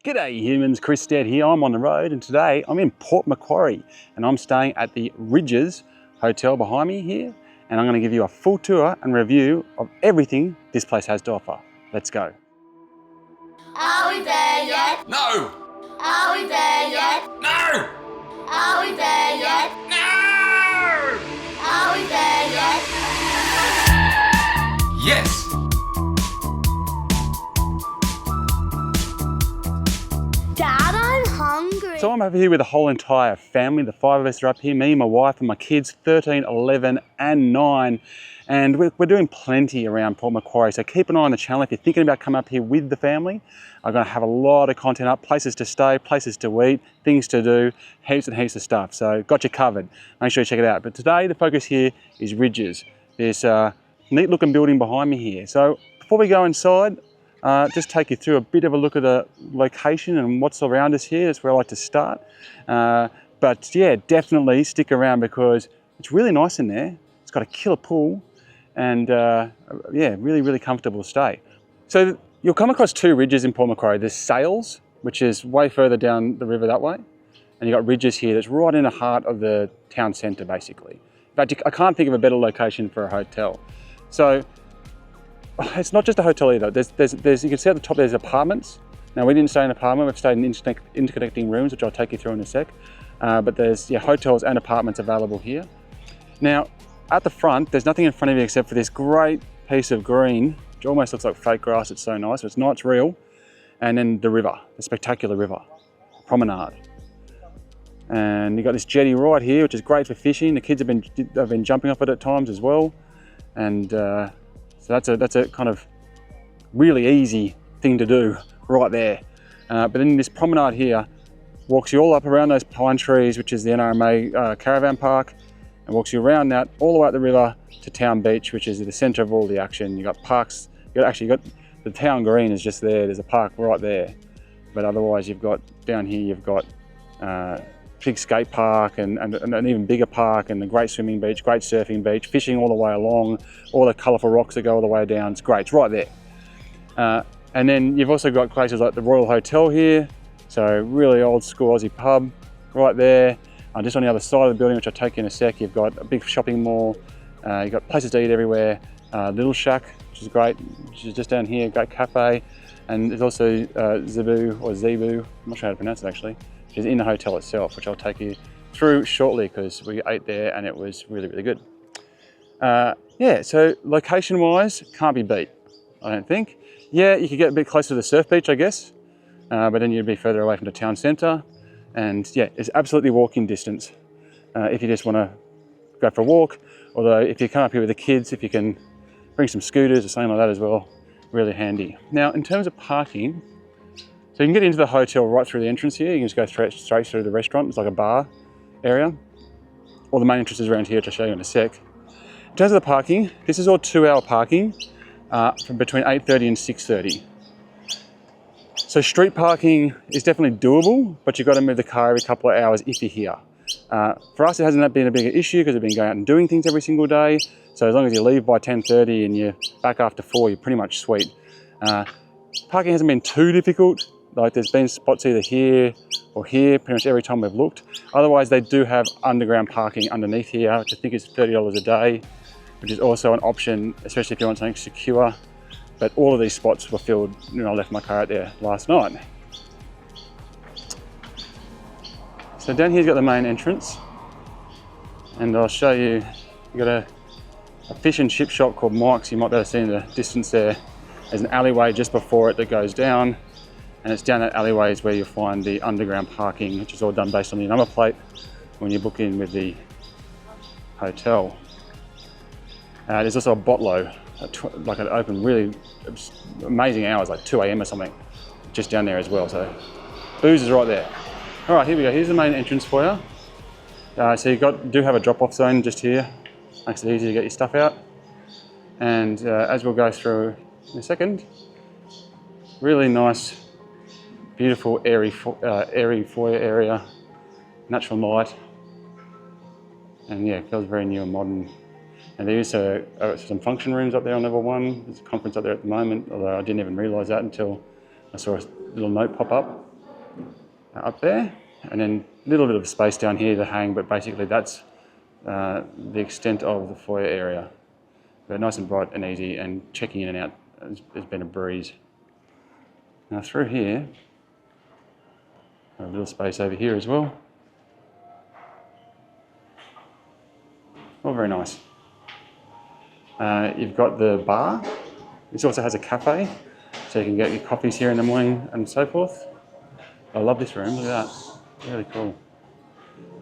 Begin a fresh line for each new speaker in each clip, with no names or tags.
G'day humans, Chris Stead here. I'm on the road and today I'm in Port Macquarie and I'm staying at the Rydges Hotel behind me here, and I'm going to give you a full tour and review of everything this place has to offer. Let's go.
Are we there yet?
No!
Are we there yet?
No!
Are we there yet?
No!
Are we there yet?
Yes!
Dad, I'm hungry.
So I'm over here with the whole entire family. The 5 of us are up here, me, my wife and my kids, 13, 11 and 9. And we're doing plenty around Port Macquarie, so keep an eye on the channel if you're thinking about coming up here with the family. I'm going to have a lot of content up, places to stay, places to eat, things to do, heaps and heaps of stuff. So got you covered. Make sure you check it out. But today the focus here is Rydges. There's a neat looking building behind me here. So before we go inside, just take you through a bit of a look at the location and what's around us here. That's where I like to start. But yeah, definitely stick around because it's really nice in there. It's got a killer pool and yeah, really comfortable to stay. So you'll come across 2 Rydges in Port Macquarie. There's Sales, which is way further down the river that way. And you've got Rydges here that's right in the heart of the town centre basically. In fact, I can't think of a better location for a hotel. So it's not just a hotel either. There's you can see at the top there's apartments. Now we didn't stay in an apartment, we've stayed in interconnecting rooms, which I'll take you through in a sec. But there's hotels and apartments available here. Now at the front, there's nothing in front of you except for this great piece of green, which almost looks like fake grass. It's so nice, but it's not, it's real. And then the river, the spectacular river, promenade. And you've got this jetty right here, which is great for fishing. The kids have been jumping off it at times as well. And so that's a kind of really easy thing to do right there. But then this promenade here walks you all up around those pine trees, which is the NRMA caravan park, and walks you around that all the way up the river to Town Beach, which is the centre of all the action. You've got parks, you've got the town green is just there. There's a park right there. But otherwise you've got down here, you've got big skate park and an even bigger park and a great swimming beach, great surfing beach, fishing all the way along, all the colourful rocks that go all the way down. It's great, it's right there. And then you've also got places like the Royal Hotel here, so really old school Aussie pub right there. Just on the other side of the building, which I'll take you in a sec, you've got a big shopping mall, you've got places to eat everywhere, Little Shack, which is great, which is just down here, great cafe, and there's also Zebu, or Zebu, I'm not sure how to pronounce it actually, which is in the hotel itself, which I'll take you through shortly because we ate there and it was really good. Yeah, so location-wise, can't be beat, I don't think. Yeah, you could get a bit closer to the surf beach, I guess, but then you'd be further away from the town centre. And yeah, it's absolutely walking distance if you just want to go for a walk. Although if you come up here with the kids, if you can bring some scooters or something like that as well, really handy. Now, in terms of parking, so you can get into the hotel right through the entrance here. You can just go straight through the restaurant. It's like a bar area. All the main entrance is around here, which I'll show you in a sec. In terms of the parking, this is all 2-hour parking from between 8:30 and 6:30. So street parking is definitely doable, but you've got to move the car every couple of hours if you're here. For us, it hasn't been a bigger issue because we've been going out and doing things every single day. So as long as you leave by 10:30 and you're back after 4, you're pretty much sweet. Parking hasn't been too difficult. Like there's been spots either here or here, pretty much every time we've looked. Otherwise, they do have underground parking underneath here, which I think is $30 a day, which is also an option, especially if you want something secure. But all of these spots were filled when I left my car out there last night. So down here's got the main entrance, and I'll show you, you've got a fish and chip shop called Mike's. You might be able to see in the distance there. There's an alleyway just before it that goes down, and it's down that alleyway is where you'll find the underground parking, which is all done based on the number plate when you book in with the hotel. There's also a botlo, like an open really amazing hours, like 2 AM or something, just down there as well. So booze is right there. All right, here we go. Here's the main entrance for you. So you do have a drop-off zone just here. Makes it easy to get your stuff out. And as we'll go through in a second, really nice, beautiful, airy foyer area, natural light, and yeah, it feels very new and modern. And there is some function rooms up there on level 1. There's a conference up there at the moment, although I didn't even realise that until I saw a little note pop up. up there, and then a little bit of space down here to hang, but basically that's the extent of the foyer area. But nice and bright and easy, and checking in and out has been a breeze. Now through here, a little space over here as well. All very nice. You've got the bar. This also has a cafe, so you can get your coffees here in the morning and so forth. I love this room, look at that, really cool.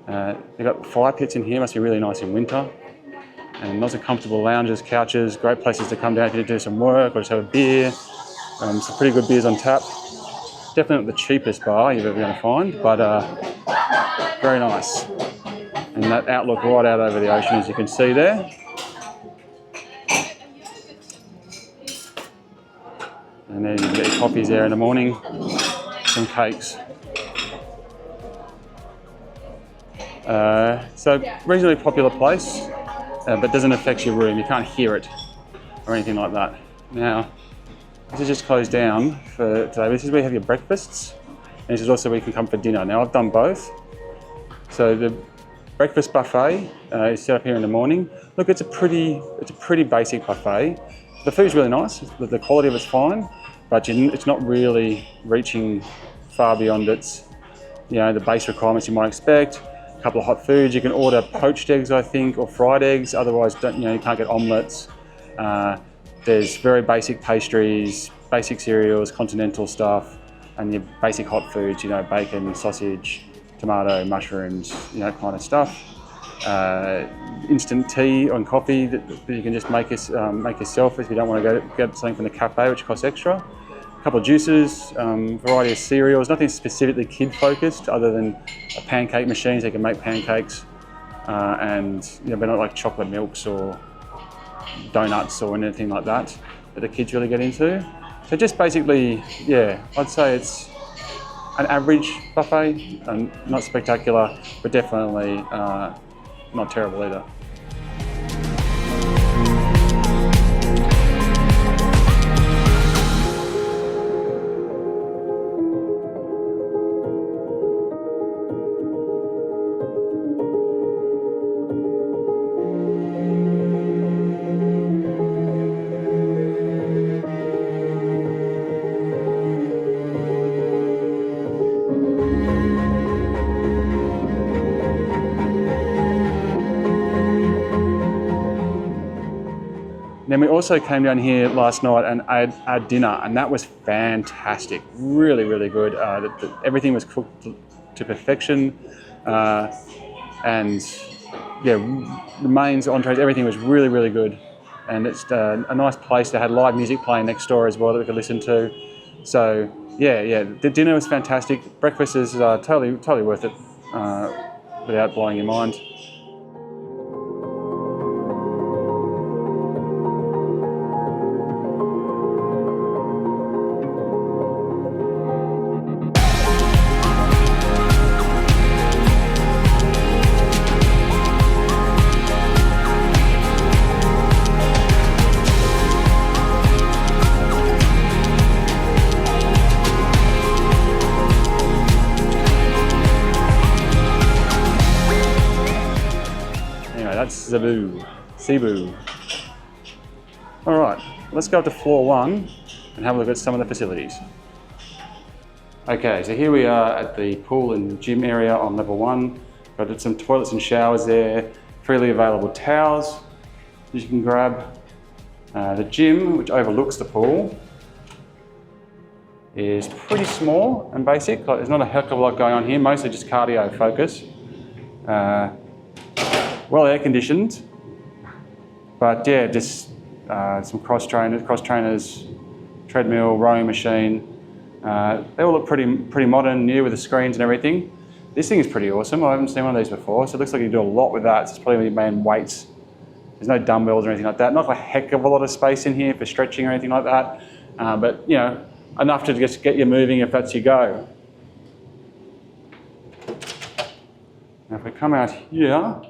You've got fire pits in here, must be really nice in winter. And lots of comfortable lounges, couches, great places to come down if you do some work or just have a beer. Some pretty good beers on tap. Definitely not the cheapest bar you're ever going to find, but very nice. And that outlook right out over the ocean, as you can see there. And then you can get your coffees there in the morning, some cakes. So reasonably popular place, but doesn't affect your room. You can't hear it or anything like that. Now, this is just closed down for today. This is where you have your breakfasts, and this is also where you can come for dinner. Now, I've done both. So the breakfast buffet is set up here in the morning. Look, it's a pretty basic buffet. The food's really nice. The quality of it's fine, but it's not really reaching far beyond its, the base requirements you might expect. A couple of hot foods. You can order poached eggs, I think, or fried eggs. Otherwise, you can't get omelettes. There's very basic pastries, basic cereals, continental stuff, and your basic hot foods, bacon, sausage, tomato, mushrooms, kind of stuff. Instant tea and coffee that you can just make yourself if you don't want to go get something from the cafe, which costs extra. A couple of juices, variety of cereals, nothing specifically kid focused other than a pancake machine so you can make pancakes, and but not like chocolate milks or donuts or anything like that the kids really get into. So just basically, I'd say it's an average buffet, and not spectacular, but definitely not terrible either. Then we also came down here last night and had dinner, and that was fantastic. Really, really good. Everything was cooked to perfection, and the mains, entrees, everything was really, really good. And it's a nice place. They had live music playing next door as well that we could listen to. So the dinner was fantastic. Breakfast is totally worth it without blowing your mind. That's Zebu. All right, let's go up to floor 1 and have a look at some of the facilities. Okay, so here we are at the pool and gym area on level 1. Got some toilets and showers there, freely available towels that you can grab. The gym, which overlooks the pool, is pretty small and basic. There's not a heck of a lot going on here, mostly just cardio focus. Well air conditioned, but just some cross trainers, treadmill, rowing machine. They all look pretty modern, new with the screens and everything. This thing is pretty awesome. I haven't seen one of these before, so it looks like you can do a lot with that. So it's probably your main weights. There's no dumbbells or anything like that. Not a heck of a lot of space in here for stretching or anything like that, but enough to just get you moving if that's your go. Now if we come out here,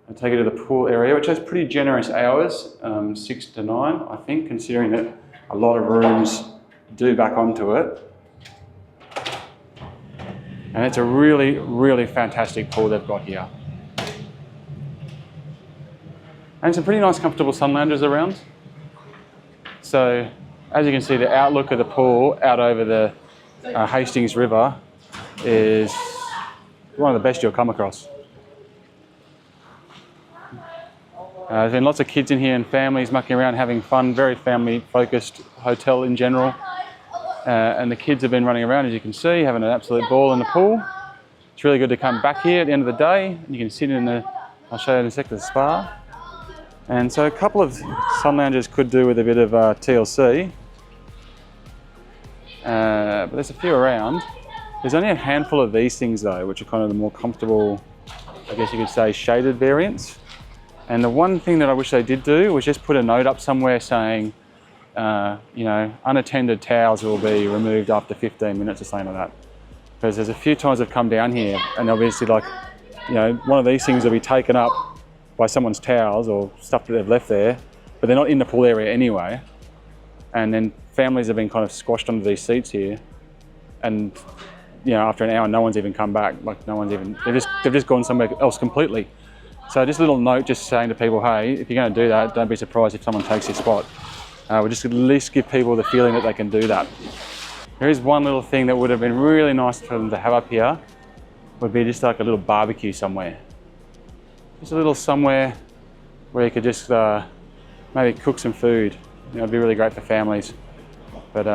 I'll take you to the pool area, which has pretty generous hours, 6 to 9, I think, considering that a lot of rooms do back onto it. And it's a really, really fantastic pool they've got here. And some pretty nice comfortable sun loungers around. So as you can see, the outlook of the pool out over the Hastings River is one of the best you'll come across. There's been lots of kids in here and families mucking around having fun, very family focused hotel in general. And the kids have been running around, as you can see, having an absolute ball in the pool. It's really good to come back here at the end of the day. You can sit in the, I'll show you in a sec, the spa. And so a couple of sun lounges could do with a bit of TLC. But there's a few around. There's only a handful of these things though, which are kind of the more comfortable, I guess you could say, shaded variants. And the one thing that I wish they did do was just put a note up somewhere saying, you know, unattended towels will be removed after 15 minutes or something like that. Because there's a few times I've come down here and obviously, like, you know, one of these things will be taken up by someone's towels or stuff that they've left there, but they're not in the pool area anyway. And then families have been kind of squashed onto these seats here, and you know, after an hour, no one's even come back. Like, no one's even, they've just gone somewhere else completely. So just a little note just saying to people, hey, if you're going to do that, don't be surprised if someone takes your spot. We'll just at least give people the feeling that they can do that. There is one little thing that would have been really nice for them to have up here, would be just like a little barbecue somewhere. Just a little somewhere where you could just maybe cook some food. You know, it'd be really great for families. But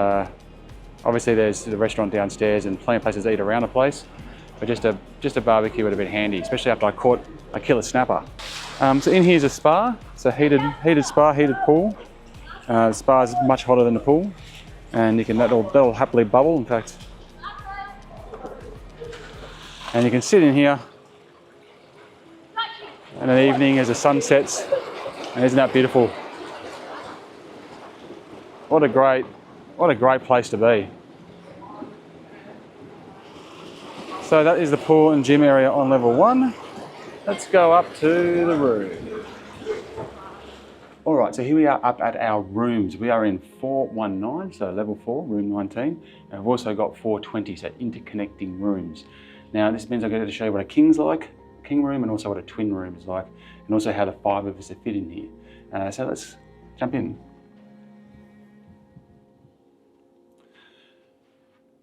obviously there's the restaurant downstairs and plenty of places to eat around the place. But just a barbecue would have been handy, especially after I caught a killer snapper. So in here's a spa. It's a heated spa, heated pool. The spa is much hotter than the pool, and you can that'll happily bubble. In fact, and you can sit in here in an evening as the sun sets, and isn't that beautiful? What a great place to be. So that is the pool and gym area on level 1. Let's go up to the room. All right, so here we are up at our rooms. We are in 419, so level 4, room 19. And we've also got 420, so interconnecting rooms. Now this means I'm going to show you what a king's like, king room, and also what a twin room is like, and also how the 5 of us are fit in here. So let's jump in.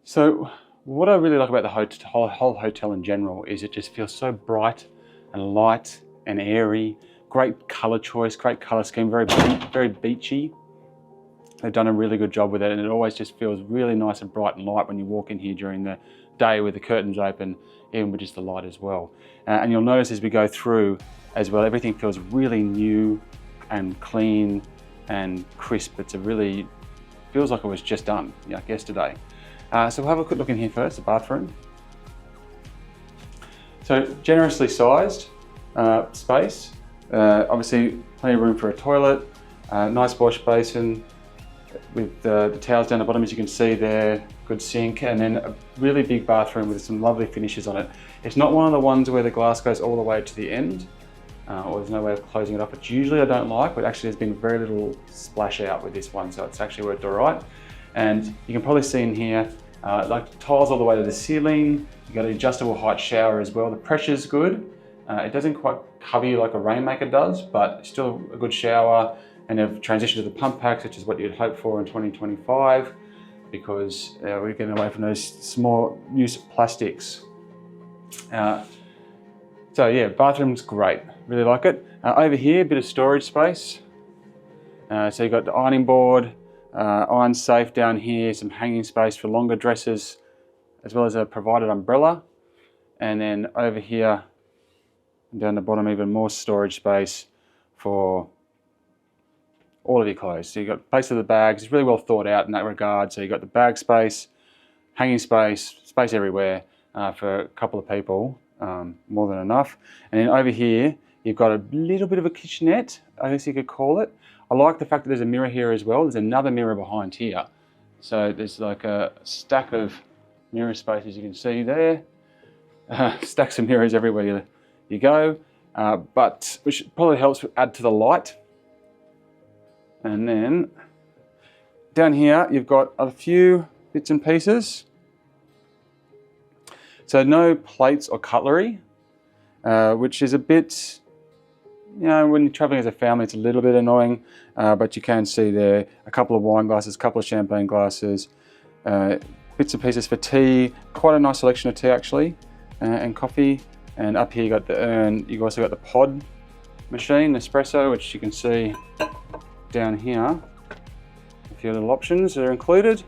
So what I really like about the whole hotel in general is it just feels so bright and light and airy. Great colour choice, great colour scheme, very beachy. They've done a really good job with it, and it always just feels really nice and bright and light when you walk in here during the day with the curtains open, even with just the light as well. And you'll notice as we go through as well, everything feels really new and clean and crisp. It's feels like it was just done, like yesterday. So we'll have a quick look in here first, the bathroom. So generously sized space. Obviously plenty of room for a toilet, nice wash basin with the towels down the bottom, as you can see there, good sink, and then a really big bathroom with some lovely finishes on it. It's not one of the ones where the glass goes all the way to the end, or there's no way of closing it up, which usually I don't like, but actually there's been very little splash out with this one, so it's actually worked all right. And you can probably see in here, like tiles all the way to the ceiling. You've got an adjustable height shower as well. The pressure's good. It doesn't quite cover you like a Rainmaker does, but still a good shower. And they've transitioned to the pump packs, which is what you'd hope for in 2025, because we're getting away from those small use plastics. So yeah, bathroom's great. Really like it. Over here, a bit of storage space. So you've got the ironing board, iron safe down here, some hanging space for longer dresses, as well as a provided umbrella. And then over here, down the bottom, even more storage space for all of your clothes. So you've got place for the bags. It's really well thought out in that regard. So you've got the bag space, hanging space, space everywhere for a couple of people, more than enough. And then over here, you've got a little bit of a kitchenette, I guess you could call it. I like the fact that there's a mirror here as well. There's another mirror behind here. So there's like a stack of mirror space, as you can see there. Stacks of mirrors everywhere you go, but which probably helps add to the light. And then down here, you've got a few bits and pieces. So no plates or cutlery, which is a bit, when you're traveling as a family, it's a little bit annoying, but you can see there a couple of wine glasses, a couple of champagne glasses, bits and pieces for tea, quite a nice selection of tea actually, and coffee. And up here you got the urn, you've also got the pod machine, espresso, which you can see down here. A few little options that are included.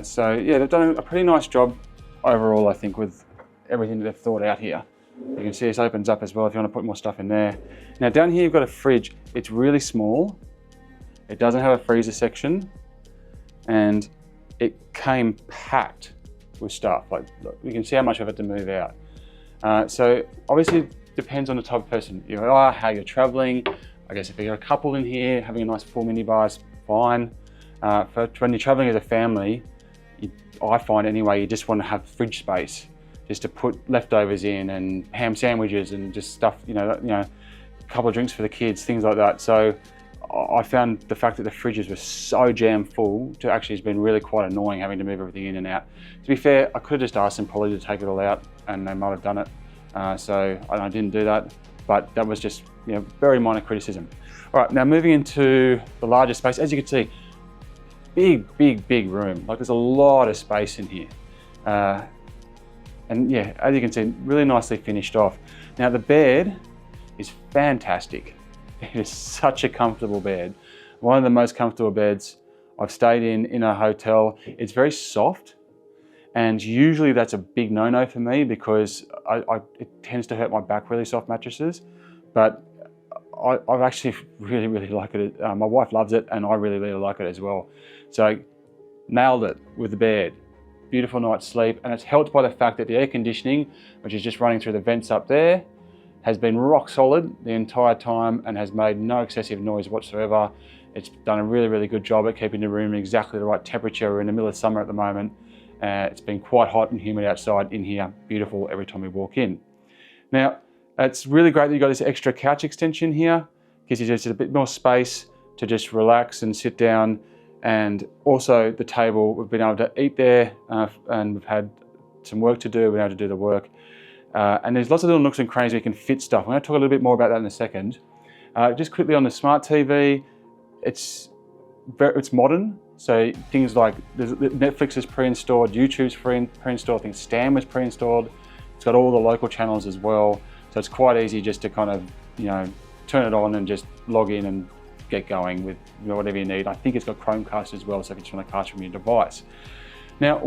So yeah, they've done a pretty nice job overall, I think, with everything that they've thought out here. You can see this opens up as well if you want to put more stuff in there. Now down here you've got a fridge. It's really small. It doesn't have a freezer section, and it came packed with stuff. Like, look, you can see how much of it to move out. So obviously depends on the type of person you are, how you're traveling. I guess if you're a couple in here, having a nice full minibar is fine. For when you're traveling as a family, I find anyway, you just want to have fridge space just to put leftovers in and ham sandwiches and just stuff, a couple of drinks for the kids, things like that. So I found the fact that the fridges were so jam full to actually has been really quite annoying having to move everything in and out. To be fair, I could have just asked them probably to take it all out and they might have done it. So I didn't do that, but that was just very minor criticism. All right, now moving into the larger space, as you can see, big room. Like there's a lot of space in here. And yeah, as you can see, really nicely finished off. Now the bed is fantastic. It is such a comfortable bed. One of the most comfortable beds I've stayed in a hotel. It's very soft, and usually that's a big no-no for me because it tends to hurt my back, really soft mattresses. But I actually really like it. My wife loves it, and I really like it as well. So nailed it with the bed. Beautiful night's sleep, and it's helped by the fact that the air conditioning, which is just running through the vents up there, has been rock solid the entire time and has made no excessive noise whatsoever. It's done a really good job at keeping the room exactly the right temperature. We're in the middle of summer at the moment. It's been quite hot and humid outside. In here, beautiful every time we walk in. Now, it's really great that you've got this extra couch extension here. Gives you just a bit more space to just relax and sit down. And also the table, we've been able to eat there and we've had some work to do. We've been able to do the work. And there's lots of little nooks and crannies where you can fit stuff. I'm going to talk a little bit more about that in a second. Just quickly on the smart TV, it's modern. So things like Netflix is pre-installed, YouTube's pre-installed, I think Stan was pre-installed. It's got all the local channels as well. So it's quite easy just to kind of, turn it on and just log in and get going with whatever you need. I think it's got Chromecast as well, so if you just want to cast from your device. Now,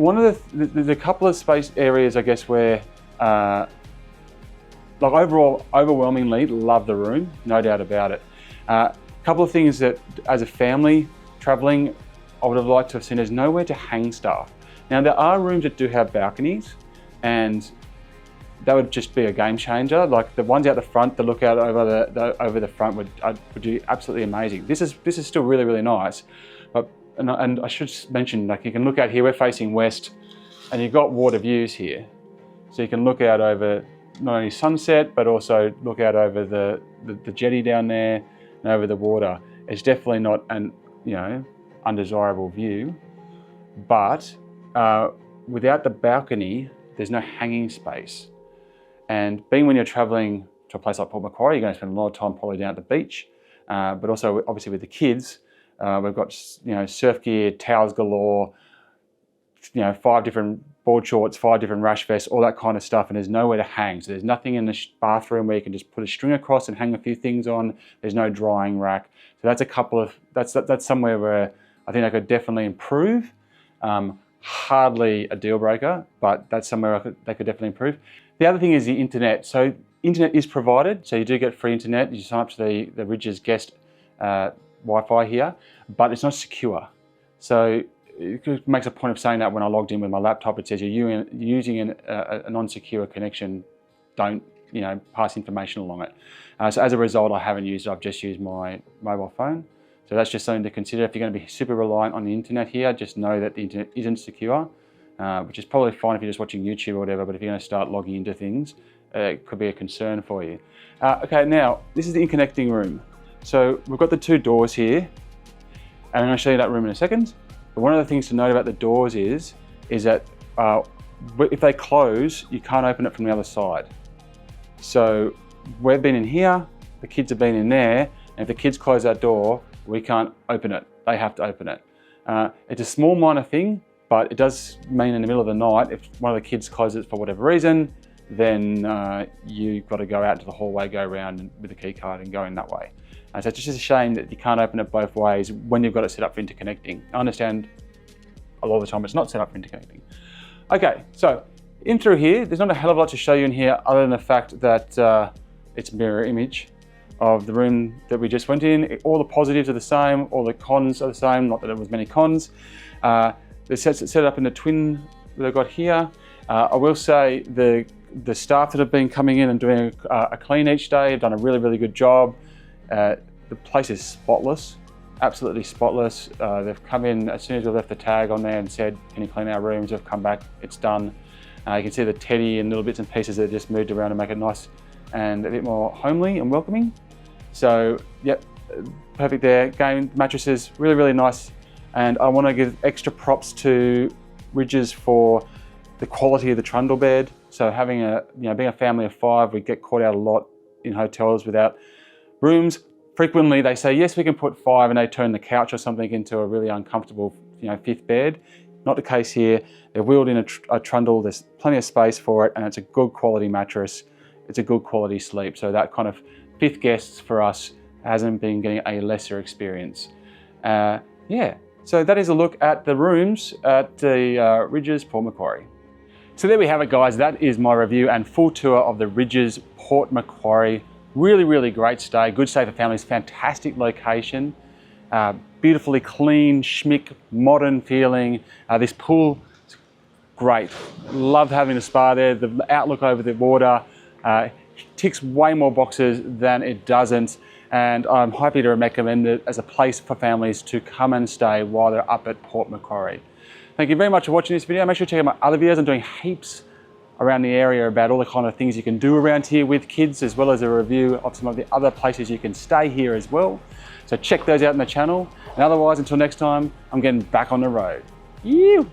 there's a couple of space areas, I guess, where overall, overwhelmingly love the room, no doubt about it. A couple of things that, as a family traveling, I would have liked to have seen. There's nowhere to hang stuff. Now, there are rooms that do have balconies, and that would just be a game changer. Like the ones out the front, the lookout over the front would be absolutely amazing. This is still really nice, but and I should mention, like, you can look out here. We're facing west, and you've got water views here. So you can look out over not only sunset, but also look out over the jetty down there and over the water. It's definitely not an undesirable view, but without the balcony, there's no hanging space. And being when you're traveling to a place like Port Macquarie, you're going to spend a lot of time probably down at the beach, but also obviously with the kids, we've got surf gear, towels galore, 5 different board shorts, 5 different rash vests, all that kind of stuff, and there's nowhere to hang. So there's nothing in the bathroom where you can just put a string across and hang a few things on. There's no drying rack. So that's somewhere where I think they could definitely improve. Hardly a deal breaker, but that's somewhere they could definitely improve. The other thing is the internet. So internet is provided, so you do get free internet. You sign up to the Rydges guest Wi-Fi here, but it's not secure. So it makes a point of saying that when I logged in with my laptop, it says you're using a non-secure connection. Don't pass information along it. So as a result, I haven't used it. I've just used my mobile phone. So that's just something to consider. If you're going to be super reliant on the internet here, just know that the internet isn't secure, which is probably fine if you're just watching YouTube or whatever, but if you're going to start logging into things, it could be a concern for you. Okay, now, this is the interconnecting room. So we've got the 2 doors here, and I'm going to show you that room in a second. But one of the things to note about the doors is that But if they close, you can't open it from the other side. So we've been in here, the kids have been in there, and if the kids close that door, we can't open it. They have to open it. It's a small minor thing, but it does mean in the middle of the night, if one of the kids closes it for whatever reason, then you've got to go out to the hallway, go around with the key card and go in that way. So it's just a shame that you can't open it both ways when you've got it set up for interconnecting. I understand a lot of the time it's not set up for interconnecting. Okay, so in through here, there's not a hell of a lot to show you in here other than the fact that it's a mirror image of the room that we just went in. All the positives are the same, all the cons are the same, not that there was many cons. It's set up in the twin that I've got here. I will say the staff that have been coming in and doing a clean each day have done a really, really good job. The place is spotless, absolutely spotless. They've come in as soon as we left the tag on there and said, can you clean our rooms? They've come back, it's done. You can see the teddy and little bits and pieces that just moved around to make it nice and a bit more homely and welcoming. So, yep, perfect there. Game mattresses, really, really nice. And I want to give extra props to Rydges for the quality of the trundle bed. So having being a family of 5, we get caught out a lot in hotels without rooms. Frequently they say, yes, we can put 5, and they turn the couch or something into a really uncomfortable, 5th bed. Not the case here. They've wheeled in a trundle, there's plenty of space for it, and it's a good quality mattress. It's a good quality sleep. So that kind of 5th guests for us hasn't been getting a lesser experience. Yeah, so that is a look at the rooms at the Rydges Port Macquarie. So there we have it, guys. That is my review and full tour of the Rydges Port Macquarie. Really, really great stay. Good stay for families. Fantastic location. Beautifully clean, schmick, modern feeling. This pool is great. Love having the spa there. The outlook over the water ticks way more boxes than it doesn't. And I'm happy to recommend it as a place for families to come and stay while they're up at Port Macquarie. Thank you very much for watching this video. Make sure to check out my other videos. I'm doing heaps around the area about all the kind of things you can do around here with kids, as well as a review of some of the other places you can stay here as well. So check those out in the channel. And otherwise, until next time, I'm getting back on the road. Ew.